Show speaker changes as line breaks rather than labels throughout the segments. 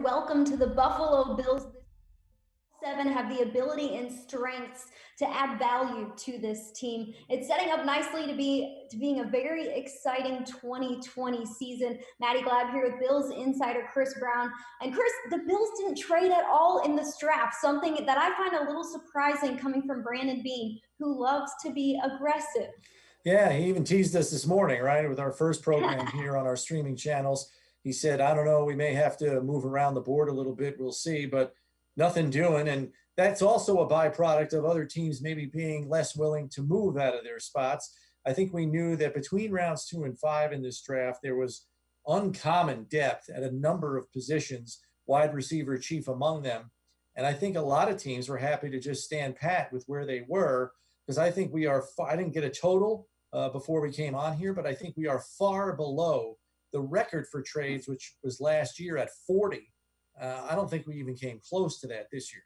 welcome to the Buffalo Bills. This seven have the ability and strengths to add value to this team. It's setting up nicely to being a very exciting 2020 season. Maddy Glab here with Bills insider Chris Brown. And Chris, the Bills didn't trade at all in this draft, something that I find a little surprising coming from Brandon Beane, who loves to be aggressive.
Yeah, he even teased us this morning, right, with our first program here on our streaming channels. He said, I don't know, we may have to move around the board a little bit. We'll see, but nothing doing. And that's also a byproduct of other teams maybe being less willing to move out of their spots. I think we knew that between rounds 2 and 5 in this draft, there was uncommon depth at a number of positions, wide receiver chief among them. And I think a lot of teams were happy to just stand pat with where they were, because I think we are, I didn't get a total before we came on here, but I think we are far below the record for trades, which was last year at 40. I don't think we even came close to that this year.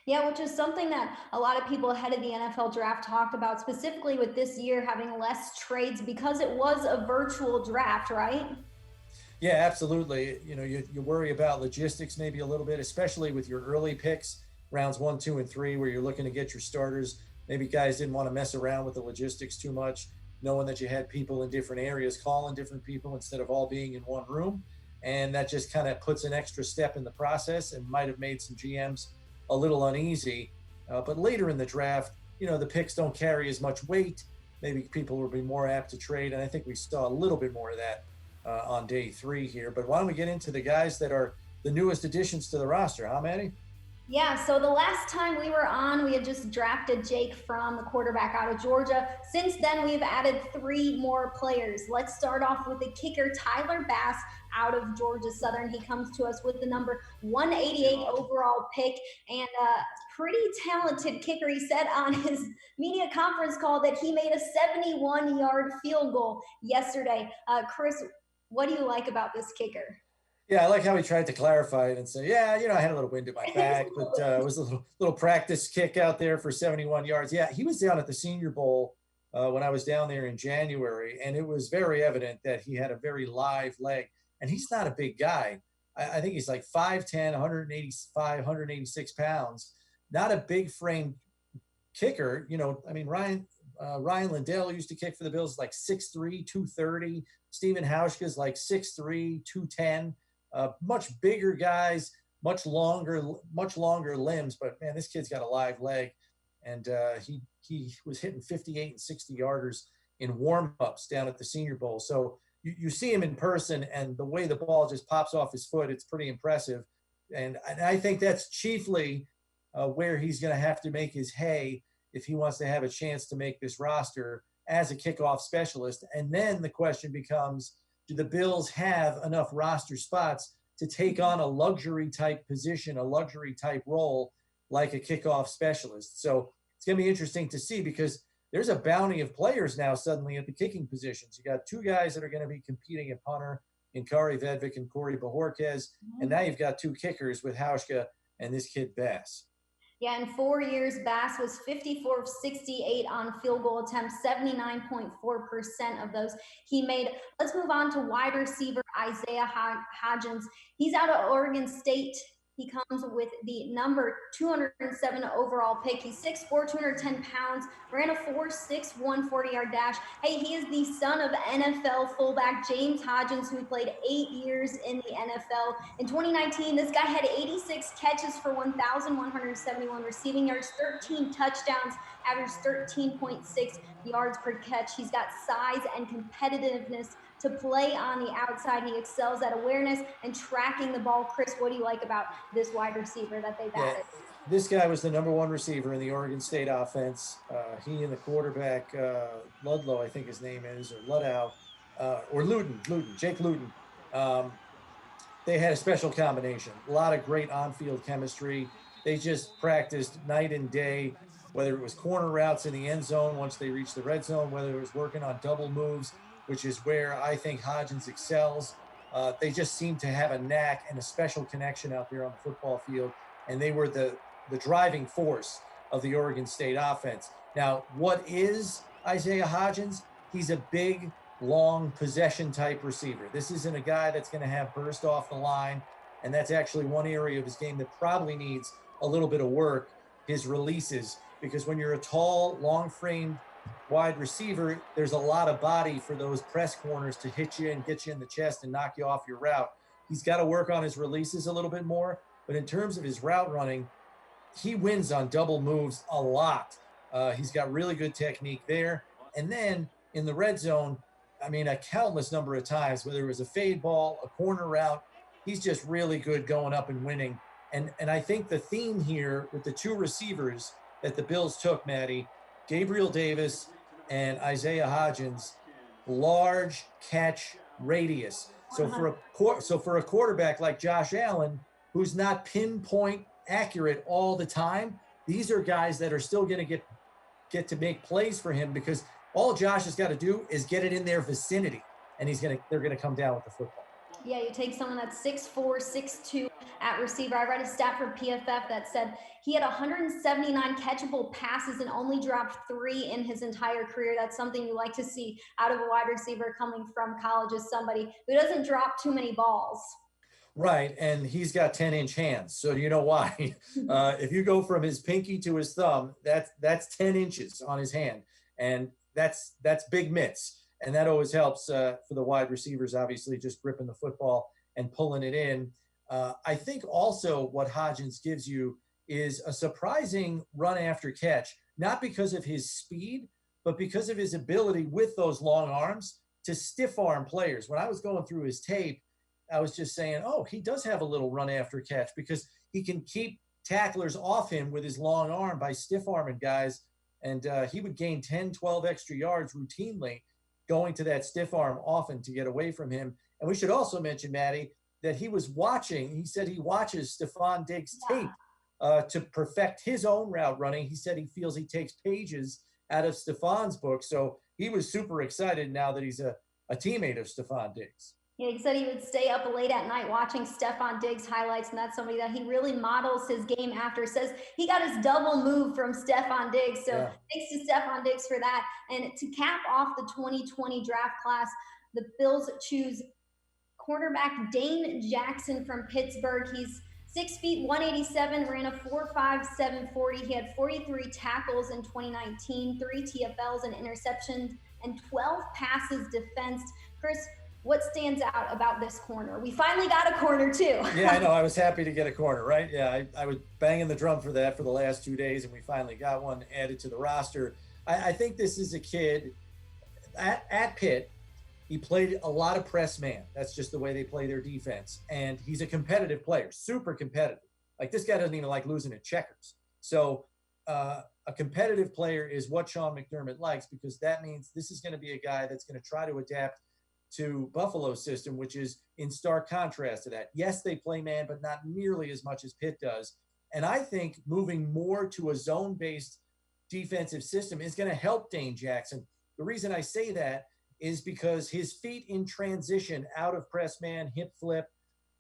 Yeah, which is something that a lot of people ahead of the NFL draft talked about, specifically with this year having less trades because it was a virtual draft, right?
Yeah, absolutely. You know, you worry about logistics maybe a little bit, especially with your early picks, rounds 1, 2, and 3, where you're looking to get your starters. Maybe guys didn't want to mess around with the logistics too much, knowing that you had people in different areas calling different people instead of all being in one room. And that just kind of puts an extra step in the process and might have made some GMs a little uneasy. But later in the draft, you know, the picks don't carry as much weight. Maybe people will be more apt to trade. And I think we saw a little bit more of that on day 3 here. But why don't we get into the guys that are the newest additions to the roster, huh, Maddy?
Yeah, so the last time we were on, we had just drafted Jake Fromm, the quarterback out of Georgia. Since then, we've added 3 more players. Let's start off with the kicker, Tyler Bass, out of Georgia Southern. He comes to us with the number 188 overall pick, and a pretty talented kicker. He said on his media conference call that he made a 71-yard field goal yesterday. Chris, what do you like about this kicker?
Yeah, I like how he tried to clarify it and say, yeah, you know, I had a little wind at my back, but it was a little practice kick out there for 71 yards. Yeah, he was down at the Senior Bowl when I was down there in January, and it was very evident that he had a very live leg. And he's not a big guy. I think he's like 5'10", 185, 186 pounds. Not a big frame kicker. You know, I mean, Ryan Lindell used to kick for the Bills like 6'3", 230. Stephen Hauschka's like 6'3", 210. Much bigger guys, much longer limbs, but man, this kid's got a live leg, and he was hitting 58 and 60 yarders in warm-ups down at the Senior Bowl. So you see him in person, and the way the ball just pops off his foot, it's pretty impressive. And I think that's chiefly where he's going to have to make his hay if he wants to have a chance to make this roster as a kickoff specialist. And then the question becomes, do the Bills have enough roster spots to take on a luxury type position, a luxury type role like a kickoff specialist? So it's going to be interesting to see, because there's a bounty of players now suddenly at the kicking positions. You got 2 guys that are going to be competing at punter in Kari Vedvik and Corey Bajorquez. And now you've got 2 kickers with Hauschka and this kid Bass.
Yeah, in 4 years, Bass was 54 of 68 on field goal attempts, 79.4% of those he made. Let's move on to wide receiver Isaiah Hodgins. He's out of Oregon State. He comes with the number 207 overall pick. He's 6'4", 210 pounds, ran a 4.6 140-yard dash. Hey, he is the son of NFL fullback James Hodgins, who played 8 years in the NFL. In 2019, this guy had 86 catches for 1,171 receiving yards, 13 touchdowns, averaged 13.6 yards per catch. He's got size and competitiveness to play on the outside. He excels at awareness and tracking the ball. Chris, what do you like about this wide receiver that they've added?
This guy was the number 1 receiver in the Oregon State offense. He and the quarterback, Ludlow, I think his name is, or Ludow, or Luton, Jake Luton. They had a special combination. A lot of great on-field chemistry. They just practiced night and day, whether it was corner routes in the end zone once they reached the red zone, whether it was working on double moves, which is where I think Hodgins excels. They just seem to have a knack and a special connection out there on the football field, and they were the driving force of the Oregon State offense. Now, what is Isaiah Hodgins? He's a big, long possession type receiver. This isn't a guy that's going to have burst off the line And that's actually one area of his game that probably needs a little bit of work, his releases, because when you're a tall, long-framed wide receiver, there's a lot of body for those press corners to hit you and get you in the chest and knock you off your route. He's got to work on his releases a little bit more, but in terms of his route running, he wins on double moves a lot. He's got really good technique there. And then in the red zone, I mean, a countless number of times, whether it was a fade ball, a corner route, he's just really good going up and winning. And I think the theme here with the two receivers that the Bills took, Maddy, Gabriel Davis and Isaiah Hodgins, large catch radius. So for a quarterback like Josh Allen, who's not pinpoint accurate all the time, these are guys that are still going to get to make plays for him, because all Josh has got to do is get it in their vicinity, and they're going to come down with the football.
Yeah, you take someone that's 6'4", 6'2" at receiver. I read a stat from PFF that said he had 179 catchable passes and only dropped 3 in his entire career. That's something you like to see out of a wide receiver coming from college, as somebody who doesn't drop too many balls.
Right, and he's got 10-inch hands, so you know why. If you go from his pinky to his thumb, that's 10 inches on his hand, and that's big mitts. And that always helps for the wide receivers, obviously, just gripping the football and pulling it in. I think also what Hodgins gives you is a surprising run after catch, not because of his speed, but because of his ability with those long arms to stiff arm players. When I was going through his tape, I was just saying, oh, he does have a little run after catch, because he can keep tacklers off him with his long arm by stiff arming guys. And he would gain 10, 12 extra yards routinely going to that stiff arm often to get away from him. And we should also mention, Maddy, that he said he watches Stephon Diggs' tape to perfect his own route running. He said he feels he takes pages out of Stephon's book. So he was super excited now that he's a teammate of Stephon Diggs.
Yeah, he said he would stay up late at night watching Stephon Diggs highlights, and that's somebody that he really models his game after. Says he got his double move from Stephon Diggs, so thanks to Stephon Diggs for that. And to cap off the 2020 draft class, the Bills choose cornerback Dane Jackson from Pittsburgh. He's 6 feet, 187, ran a 4.5, 740. He had 43 tackles in 2019, 3 TFLs and interceptions, and 12 passes defensed. Chris, what stands out about this corner? We finally got a corner too.
Yeah, I know. I was happy to get a corner, right? Yeah, I was banging the drum for that for the last 2 days, and we finally got one added to the roster. I think this is a kid at Pitt. He played a lot of press man. That's just the way they play their defense. And he's a competitive player, super competitive. Like, this guy doesn't even like losing at checkers. So a competitive player is what Sean McDermott likes, because that means this is going to be a guy that's going to try to adapt to Buffalo's system, which is in stark contrast to that. Yes, they play man, but not nearly as much as Pitt does. And I think moving more to a zone-based defensive system is going to help Dane Jackson. The reason I say that is because his feet in transition out of press man, hip flip,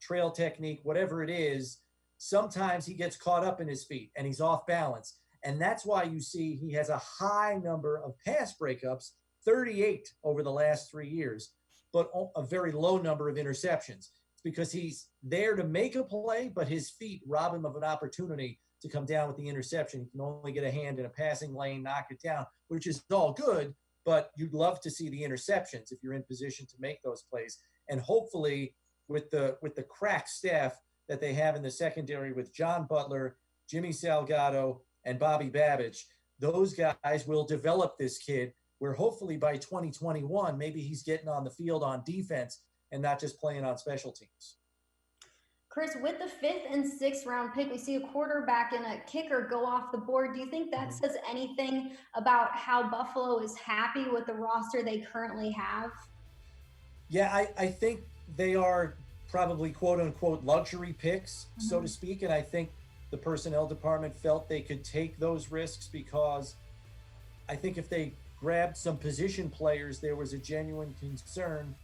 trail technique, whatever it is, sometimes he gets caught up in his feet and he's off balance. And that's why you see he has a high number of pass breakups, 38 over the last 3 years, but a very low number of interceptions. It's because he's there to make a play, but his feet rob him of an opportunity to come down with the interception. He can only get a hand in a passing lane, knock it down, which is all good, but you'd love to see the interceptions if you're in position to make those plays. And hopefully with the crack staff that they have in the secondary with John Butler, Jimmy Salgado, and Bobby Babbage, those guys will develop this kid where hopefully by 2021, maybe he's getting on the field on defense and not just playing on special teams.
Chris, with the 5th and 6th round pick, we see a quarterback and a kicker go off the board. Do you think that says anything about how Buffalo is happy with the roster they currently have?
Yeah, I think they are probably quote unquote luxury picks, so to speak. And I think the personnel department felt they could take those risks because I think if they grabbed some position players, there was a genuine concern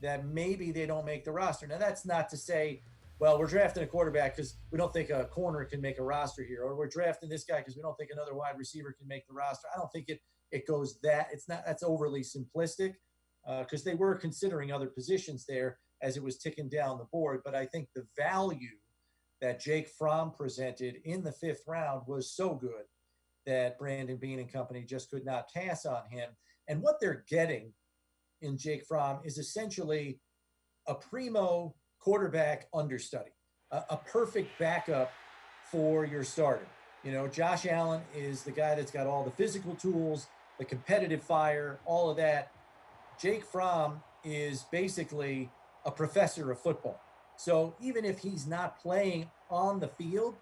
that maybe they don't make the roster. Now, that's not to say, well, we're drafting a quarterback because we don't think a corner can make a roster here, or we're drafting this guy because we don't think another wide receiver can make the roster. I don't think it goes that. It's not, that's overly simplistic because they were considering other positions there. as it was ticking down the board. But I think the value that Jake Fromm presented in the 5th round was so good that Brandon Beane and company just could not pass on him. And what they're getting in Jake Fromm is essentially a primo quarterback understudy, a perfect backup for your starter. You know, Josh Allen is the guy that's got all the physical tools, the competitive fire, all of that. Jake Fromm is basically a professor of football. So even if he's not playing on the field,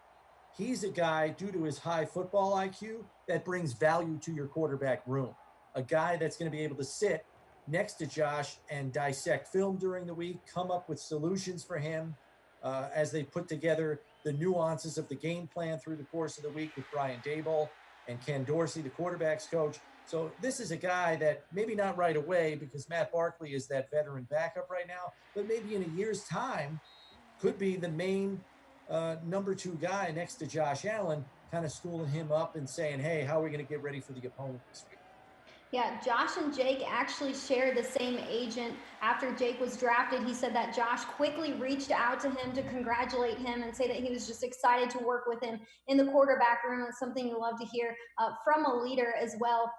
he's a guy, due to his high football IQ, that brings value to your quarterback room. A guy that's going to be able to sit next to Josh and dissect film during the week, come up with solutions for him as they put together the nuances of the game plan through the course of the week with Brian Daboll and Ken Dorsey, the quarterback's coach. So this is a guy that maybe not right away, because Matt Barkley is that veteran backup right now, but maybe in a year's time could be the main number 2 guy next to Josh Allen, kind of schooling him up and saying, hey, how are we going to get ready for the opponent this week?
Yeah, Josh and Jake actually shared the same agent. After Jake was drafted, he said that Josh quickly reached out to him to congratulate him and say that he was just excited to work with him in the quarterback room. It's something you love to hear from a leader as well.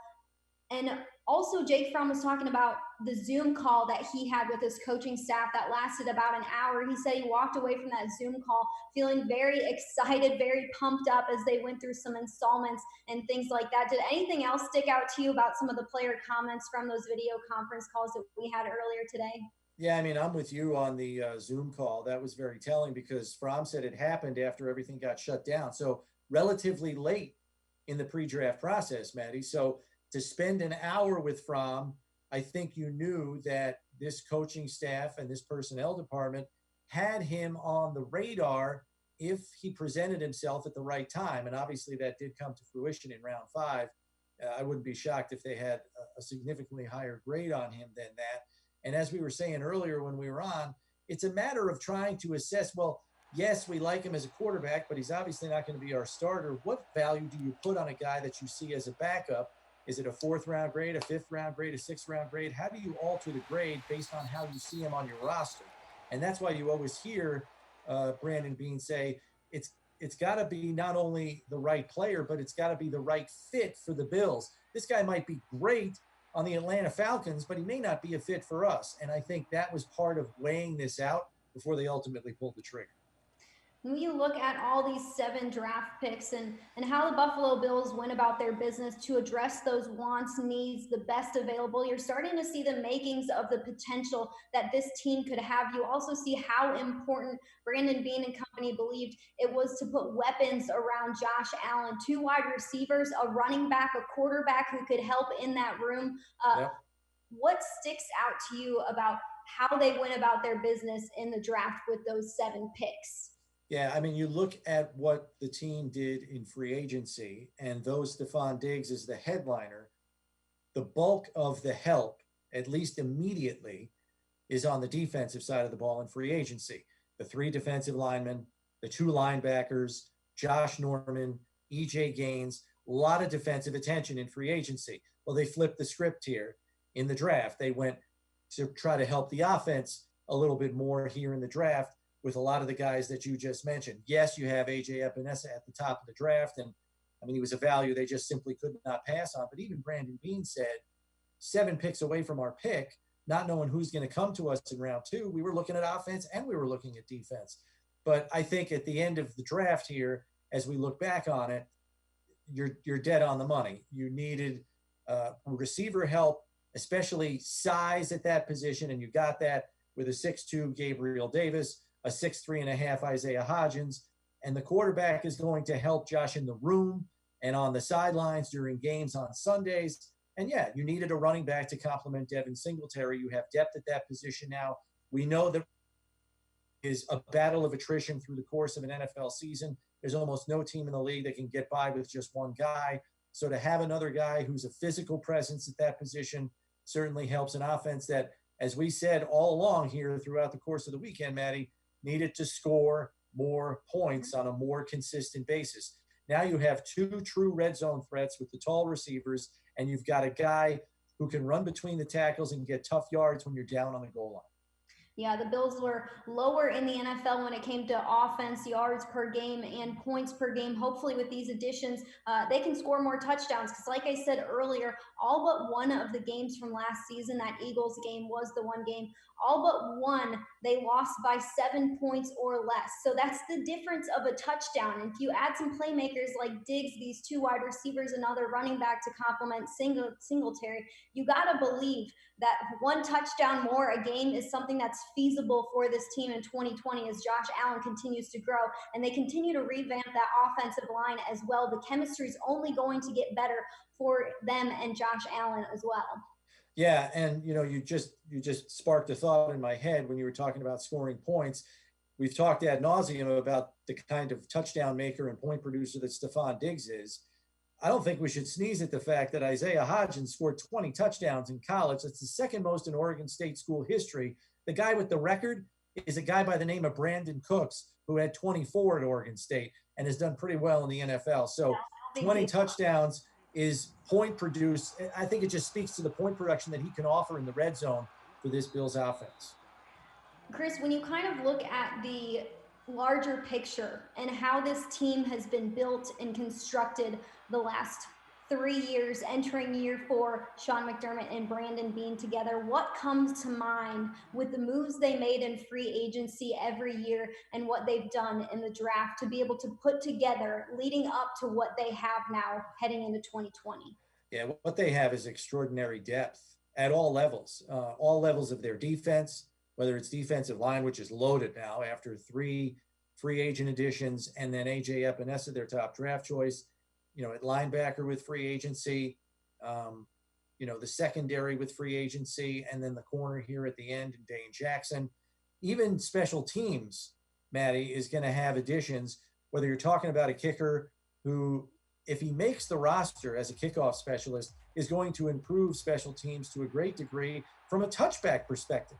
And also, Jake Fromm was talking about the Zoom call that he had with his coaching staff that lasted about an hour. He said he walked away from that Zoom call feeling very excited, very pumped up as they went through some installments and things like that. Did anything else stick out to you about some of the player comments from those video conference calls that we had earlier today?
Yeah, I mean, I'm with you on the Zoom call. That was very telling, because Fromm said it happened after everything got shut down. So relatively late in the pre-draft process, Maddy. So to spend an hour with Fromm, I think you knew that this coaching staff and this personnel department had him on the radar if he presented himself at the right time. And obviously that did come to fruition in round 5. I wouldn't be shocked if they had a significantly higher grade on him than that. And as we were saying earlier when we were on, it's a matter of trying to assess, well, yes, we like him as a quarterback, but he's obviously not going to be our starter. What value do you put on a guy that you see as a backup? Is it a 4th round grade, a 5th round grade, a 6th round grade? How do you alter the grade based on how you see him on your roster? And that's why you always hear Brandon Beane say it's got to be not only the right player, but it's got to be the right fit for the Bills. This guy might be great on the Atlanta Falcons, but he may not be a fit for us. And I think that was part of weighing this out before they ultimately pulled the trigger.
When you look at all these 7 draft picks and how the Buffalo Bills went about their business to address those wants, needs, the best available, you're starting to see the makings of the potential that this team could have. You also see how important Brandon Beane and company believed it was to put weapons around Josh Allen, 2 wide receivers, a running back, a quarterback who could help in that room.
Yep.
What sticks out to you about how they went about their business in the draft with those 7 picks?
Yeah, I mean, you look at what the team did in free agency, and though Stephon Diggs is the headliner, the bulk of the help, at least immediately, is on the defensive side of the ball in free agency. The 3 defensive linemen, the 2 linebackers, Josh Norman, EJ Gaines, a lot of defensive attention in free agency. Well, they flipped the script here in the draft. They went to try to help the offense a little bit more here in the draft with a lot of the guys that you just mentioned. Yes, you have AJ Epinesa at the top of the draft, and I mean, he was a value they just simply could not pass on. But even Brandon Beane said 7 picks away from our pick, not knowing who's going to come to us in round 2, we were looking at offense and we were looking at defense. But I think at the end of the draft here, as we look back on it, you're dead on the money. You needed receiver help, especially size at that position, and you got that with a 6'2" Gabriel Davis, a 6'3.5" Isaiah Hodgins, and the quarterback is going to help Josh in the room and on the sidelines during games on Sundays. And yeah, you needed a running back to complement Devin Singletary. You have depth at that position now. We know that is a battle of attrition through the course of an NFL season. There's almost no team in the league that can get by with just one guy. So to have another guy who's a physical presence at that position certainly helps an offense that, as we said all along here throughout the course of the weekend, Maddy, needed to score more points on a more consistent basis. Now you have 2 true red zone threats with the tall receivers, and you've got a guy who can run between the tackles and get tough yards when you're down on the goal line.
Yeah, the Bills were lower in the NFL when it came to offense, yards per game, and points per game. Hopefully, with these additions, they can score more touchdowns. Because, like I said earlier, all but one of the games from last season, that Eagles game was the one game, all but one, they lost by 7 points or less. So that's the difference of a touchdown. And if you add some playmakers like Diggs, these two wide receivers, another running back to complement Singletary, you got to believe that one touchdown more a game is something that's feasible for this team in 2020 as Josh Allen continues to grow and they continue to revamp that offensive line as well. The chemistry is only going to get better for them and Josh Allen as well.
Yeah, and you just sparked a thought in my head when you were talking about scoring points. We've talked ad nauseum about the kind of touchdown maker and point producer that Stephon Diggs is. I don't think we should sneeze at the fact that Isaiah Hodgins scored 20 touchdowns in college. That's the second most in Oregon State school history. The guy with the record is a guy by the name of Brandon Cooks, who had 24 at Oregon State and has done pretty well in the NFL. So 20 touchdowns is point produced. I think it just speaks to the point production that he can offer in the red zone for this Bills offense.
Chris, when you kind of look at the larger picture and how this team has been built and constructed the last 3 years, entering year 4, Sean McDermott and Brandon Beane together, what comes to mind with the moves they made in free agency every year and what they've done in the draft to be able to put together leading up to what they have now heading into 2020?
Yeah, what they have is extraordinary depth at all levels of their defense, whether it's defensive line, which is loaded now after 3 free agent additions, and then A.J. Epinesa, their top draft choice, at linebacker with free agency, the secondary with free agency, and then the corner here at the end, Dane Jackson. Even special teams, Maddy, is going to have additions, whether you're talking about a kicker who, if he makes the roster as a kickoff specialist, is going to improve special teams to a great degree from a touchback perspective.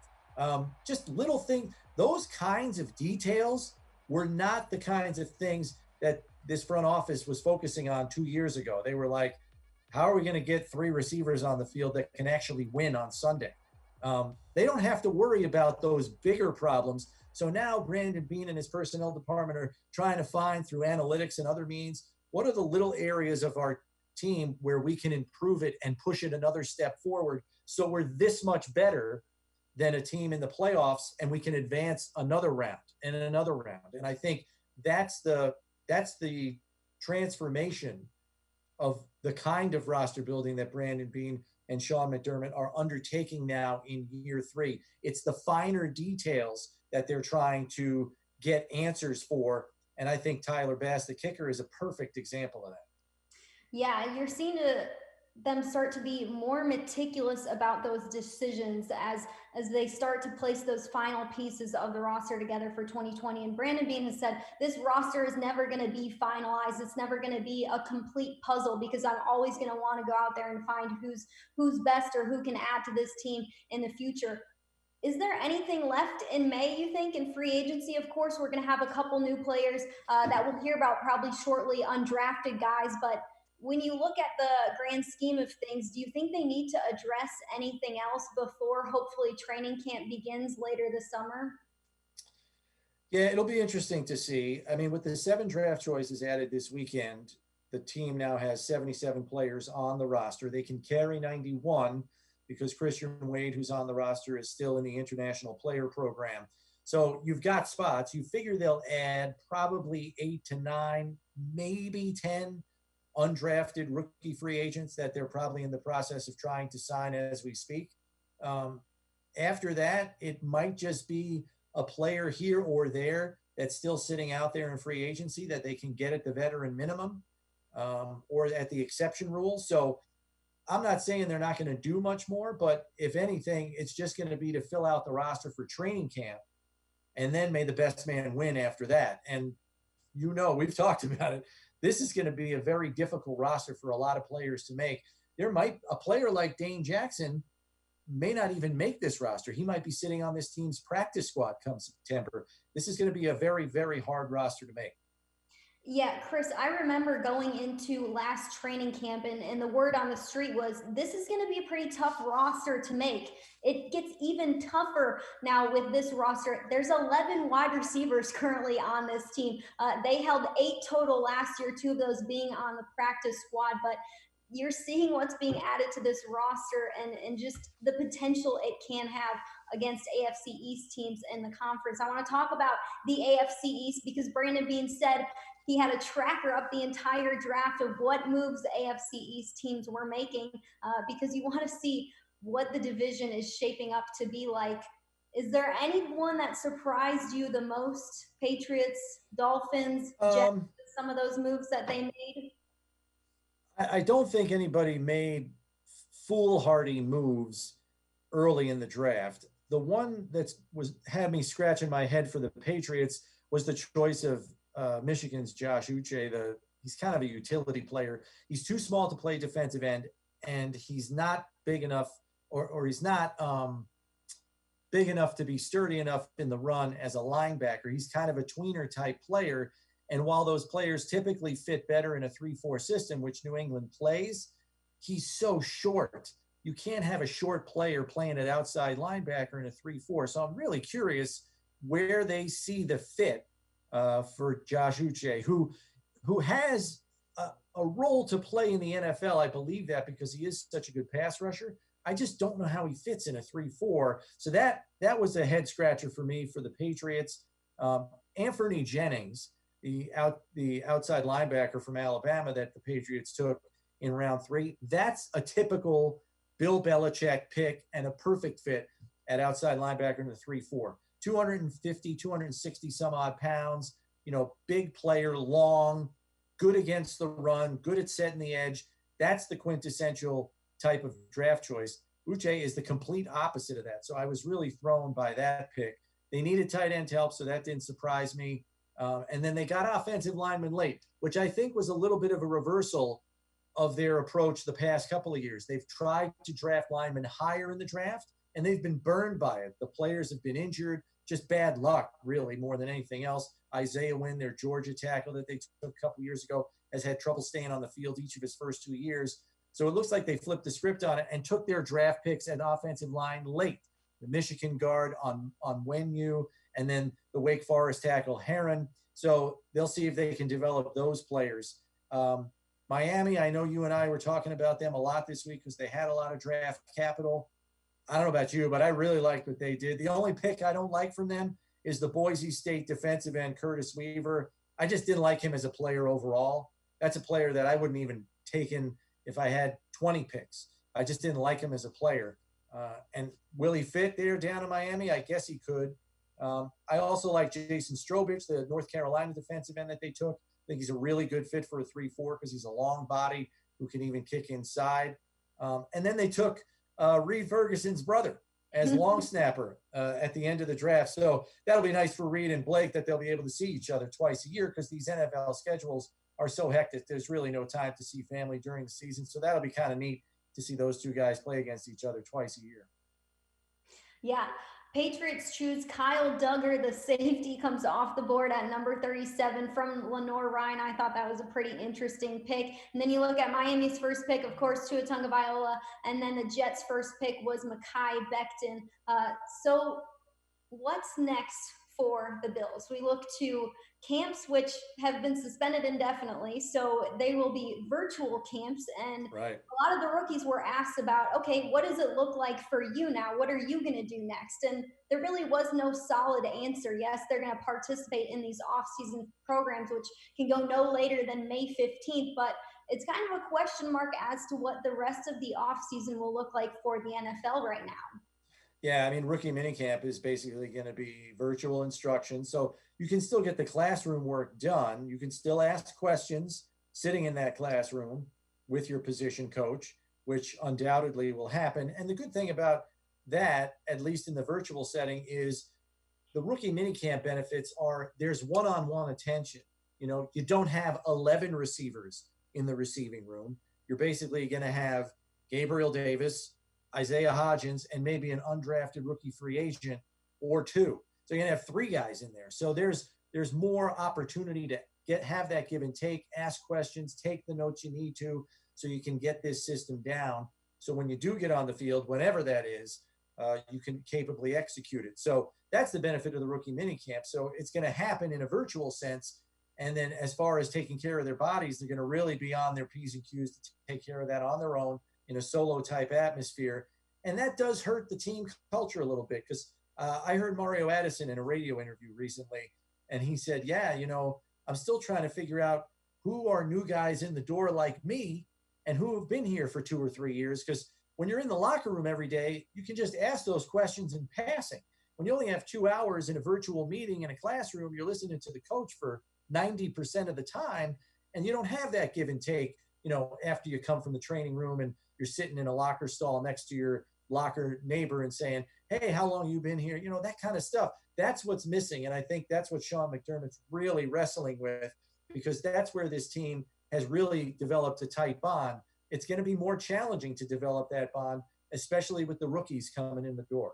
Just little things, those kinds of details were not the kinds of things that this front office was focusing on 2 years ago. They were like, how are we going to get 3 receivers on the field that can actually win on Sunday? They don't have to worry about those bigger problems. So now Brandon Beane and his personnel department are trying to find, through analytics and other means, what are the little areas of our team where we can improve it and push it another step forward so we're this much better than a team in the playoffs and we can advance another round and another round. And I think that's the transformation of the kind of roster building that Brandon Beane and Sean McDermott are undertaking now in year 3. It's the finer details that they're trying to get answers for. And I think Tyler Bass, the kicker, is a perfect example of that.
Yeah, you're seeing them start to be more meticulous about those decisions as they start to place those final pieces of the roster together for 2020. And Brandon Beane has said, this roster is never going to be finalized. It's never going to be a complete puzzle because I'm always going to want to go out there and find who's best or who can add to this team in the future. Is there anything left in May, you think, in free agency? Of course, we're going to have a couple new players that we'll hear about probably shortly, undrafted guys. But when you look at the grand scheme of things, do you think they need to address anything else before hopefully training camp begins later this summer?
Yeah, it'll be interesting to see. I mean, with the 7 draft choices added this weekend, the team now has 77 players on the roster. They can carry 91 because Christian Wade, who's on the roster, is still in the international player program. So you've got spots. You figure they'll add probably 8 to 9, maybe 10 undrafted rookie free agents that they're probably in the process of trying to sign as we speak. After that, it might just be a player here or there that's still sitting out there in free agency that they can get at the veteran minimum or at the exception rule. So I'm not saying they're not going to do much more, but if anything, it's just going to be to fill out the roster for training camp, and then may the best man win after that. And we've talked about it. This is going to be a very difficult roster for a lot of players to make. A player like Dane Jackson may not even make this roster. He might be sitting on this team's practice squad come September. This is going to be a very, very hard roster to make.
Yeah, Chris, I remember going into last training camp, and the word on the street was this is going to be a pretty tough roster to make. It gets even tougher now with this roster. There's 11 wide receivers currently on this team. They held 8 total last year, 2 of those being on the practice squad. But you're seeing what's being added to this roster, and just the potential it can have against AFC East teams in the conference. I want to talk about the AFC East because Brandon Beane said he had a tracker up the entire draft of what moves the AFC East teams were making, because you want to see what the division is shaping up to be like. Is there anyone that surprised you the most? Patriots, Dolphins, Jets,
Um,
some of those moves that they made?
I don't think anybody made foolhardy moves early in the draft. The one that was had me scratching my head for the Patriots was the choice of Michigan's Josh Uche. He's kind of a utility player. He's too small to play defensive end, and he's not big enough, or he's not big enough to be sturdy enough in the run as a linebacker. He's kind of a tweener type player. And while those players typically fit better in a 3-4 system, which New England plays, he's so short. You can't have a short player playing at outside linebacker in a 3-4. So I'm really curious where they see the fit for Josh Uche, who has a role to play in the NFL. I believe that because he is such a good pass rusher. I just don't know how he fits in a 3-4. So that was a head scratcher for me for the Patriots. Anthony Jennings, the outside linebacker from Alabama that the Patriots took in round 3, that's a typical Bill Belichick pick and a perfect fit at outside linebacker in the 3-4. 250, 260 some odd pounds, big player, long, good against the run, good at setting the edge. That's the quintessential type of draft choice. Uche is the complete opposite of that. So I was really thrown by that pick. They needed tight end help, so that didn't surprise me. And then they got offensive linemen late, which I think was a little bit of a reversal of their approach the past couple of years. They've tried to draft linemen higher in the draft, and they've been burned by it. The players have been injured, just bad luck, really, more than anything else. Isaiah Wynn, their Georgia tackle that they took a couple years ago, has had trouble staying on the field each of his first 2 years. So it looks like they flipped the script on it and took their draft picks at offensive line late. The Michigan guard on Wenyu, and then the Wake Forest tackle Heron. So they'll see if they can develop those players. Miami, I know you and I were talking about them a lot this week because they had a lot of draft capital. I don't know about you, but I really liked what they did. The only pick I don't like from them is the Boise State defensive end Curtis Weaver. I just didn't like him as a player overall. That's a player that I wouldn't even take in if I had 20 picks. I just didn't like him as a player. And will he fit there down in Miami? I guess he could. I also like Jason Strobich, the North Carolina defensive end that they took. I think he's a really good fit for a 3-4 because he's a long body who can even kick inside. And then they took Reed Ferguson's brother as long snapper at the end of the draft. So that'll be nice for Reed and Blake that they'll be able to see each other twice a year because these NFL schedules are so hectic. There's really no time to see family during the season. So that'll be kind of neat to see those two guys play against each other twice a year.
Yeah. Patriots choose Kyle Duggar. The safety comes off the board at number 37 from Lenore Ryan. I thought that was a pretty interesting pick. And then you look at Miami's first pick, of course, Tua Tagovailoa, and then the Jets' first pick was Mekhi Becton. So what's next for the Bills? We look to camps, which have been suspended indefinitely. So they will be virtual camps. And
right.
A lot of the rookies were asked about, okay, what does it look like for you now? What are you going to do next? And there really was no solid answer. Yes, they're going to participate in these off-season programs, which can go no later than May 15th. But it's kind of a question mark as to what the rest of the off-season will look like for the NFL right now.
Yeah, I mean, rookie minicamp is basically going to be virtual instruction. So you can still get the classroom work done. You can still ask questions sitting in that classroom with your position coach, which undoubtedly will happen. And the good thing about that, at least in the virtual setting, is the rookie minicamp benefits are there's one-on-one attention. You don't have 11 receivers in the receiving room. You're basically going to have Gabriel Davis, Isaiah Hodgins, and maybe an undrafted rookie free agent or two. So you're going to have 3 guys in there. So there's there's more opportunity to have that give and take, ask questions, take the notes you need to, so you can get this system down. So when you do get on the field, whenever that is, you can capably execute it. So that's the benefit of the rookie minicamp. So it's going to happen in a virtual sense. And then as far as taking care of their bodies, they're going to really be on their P's and Q's to take care of that on their own in a solo type atmosphere. And that does hurt the team culture a little bit, because I heard Mario Addison in a radio interview recently, and he said, yeah, I'm still trying to figure out who are new guys in the door like me and who have been here for 2 or 3 years. Because when you're in the locker room every day, you can just ask those questions in passing. When you only have 2 hours in a virtual meeting in a classroom, you're listening to the coach for 90% of the time, and you don't have that give and take, after you come from the training room and you're sitting in a locker stall next to your locker neighbor and saying, hey, how long you been here? That kind of stuff. That's what's missing. And I think that's what Sean McDermott's really wrestling with, because that's where this team has really developed a tight bond. It's going to be more challenging to develop that bond, especially with the rookies coming in the door.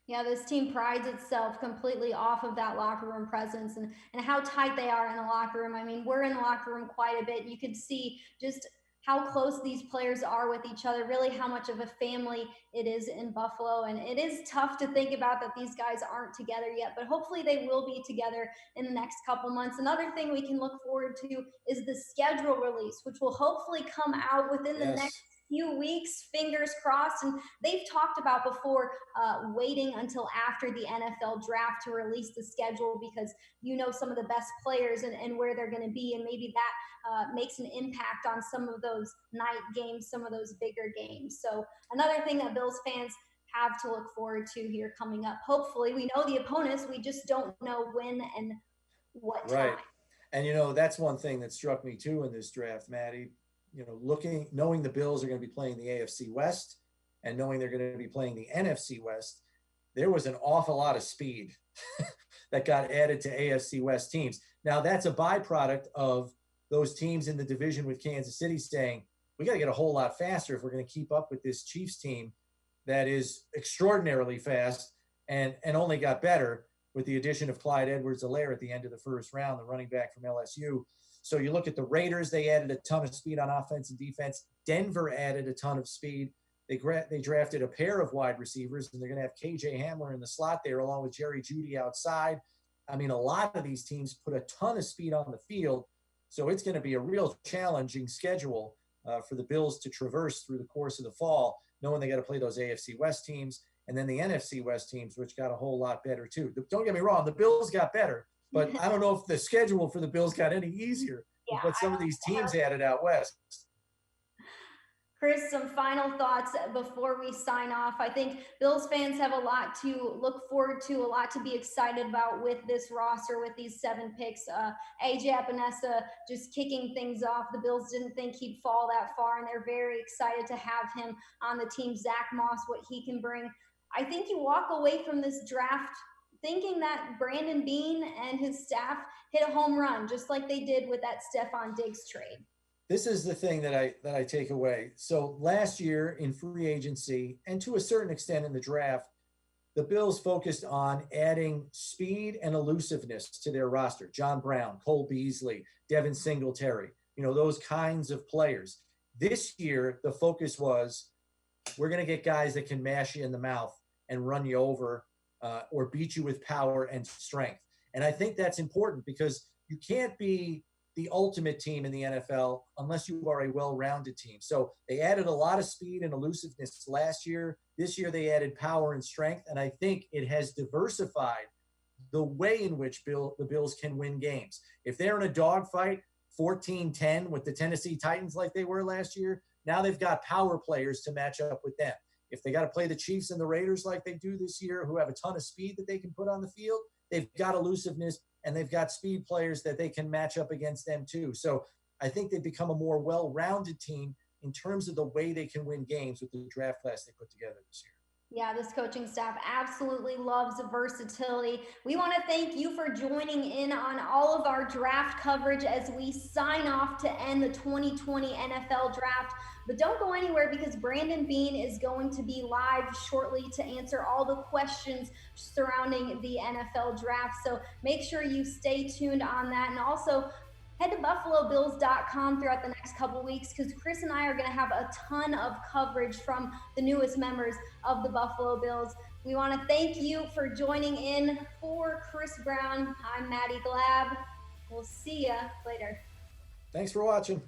Yeah, this team prides itself completely off of that locker room presence and how tight they are in the locker room. I mean, we're in the locker room quite a bit. You could see just how close these players are with each other, really how much of a family it is in Buffalo. And it is tough to think about that these guys aren't together yet, but hopefully they will be together in the next couple months. Another thing we can look forward to is the schedule release, which will hopefully come out within the next few weeks, fingers crossed. And they've talked about before waiting until after the NFL draft to release the schedule, because some of the best players and where they're going to be, and maybe that makes an impact on some of those night games, some of those bigger games. So another thing that Bills fans have to look forward to here coming up. Hopefully, we know the opponents, we just don't know when and what time.
Right. And that's one thing that struck me too in this draft, Maddy. Knowing the Bills are going to be playing the AFC West and knowing they're going to be playing the NFC West, there was an awful lot of speed that got added to AFC West teams. Now, that's a byproduct of those teams in the division with Kansas City saying, we got to get a whole lot faster if we're going to keep up with this Chiefs team that is extraordinarily fast and only got better with the addition of Clyde Edwards-Helaire at the end of the first round, the running back from LSU. So you look at the Raiders, they added a ton of speed on offense and defense. Denver added a ton of speed. They drafted a pair of wide receivers, and they're going to have KJ Hamler in the slot there along with Jerry Jeudy outside. I mean, a lot of these teams put a ton of speed on the field. So it's going to be a real challenging schedule for the Bills to traverse through the course of the fall, knowing they got to play those AFC West teams and then the NFC West teams, which got a whole lot better too. Don't get me wrong, the Bills got better, but I don't know if the schedule for the Bills got any easier with what some of these teams added out west.
Chris, some final thoughts before we sign off. I think Bills fans have a lot to look forward to, a lot to be excited about with this roster, with these 7 picks. AJ Epinesa just kicking things off. The Bills didn't think he'd fall that far, and they're very excited to have him on the team. Zach Moss, what he can bring. I think you walk away from this draft thinking that Brandon Beane and his staff hit a home run, just like they did with that Stephon Diggs trade.
This is the thing that I take away. So last year in free agency, and to a certain extent in the draft, the Bills focused on adding speed and elusiveness to their roster. John Brown, Cole Beasley, Devin Singletary, those kinds of players. This year, the focus was, we're going to get guys that can mash you in the mouth and run you over or beat you with power and strength. And I think that's important, because you can't be the ultimate team in the NFL unless you are a well-rounded team. So they added a lot of speed and elusiveness last year. This year they added power and strength, and I think it has diversified the way in which the Bills can win games. If they're in a dogfight 14-10 with the Tennessee Titans like they were last year, now they've got power players to match up with them. If they got to play the Chiefs and the Raiders like they do this year, who have a ton of speed that they can put on the field, they've got elusiveness and they've got speed players that they can match up against them too. So I think they've become a more well-rounded team in terms of the way they can win games with the draft class they put together this year.
Yeah, this coaching staff absolutely loves versatility. We want to thank you for joining in on all of our draft coverage as we sign off to end the 2020 NFL draft. But don't go anywhere because Brandon Bean is going to be live shortly to answer all the questions surrounding the NFL draft. So make sure you stay tuned on that. And also, head to buffalobills.com throughout the next couple weeks because Chris and I are going to have a ton of coverage from the newest members of the Buffalo Bills. We want to thank you for joining in. For Chris Brown, I'm Maddy Glab. We'll see you later.
Thanks for watching.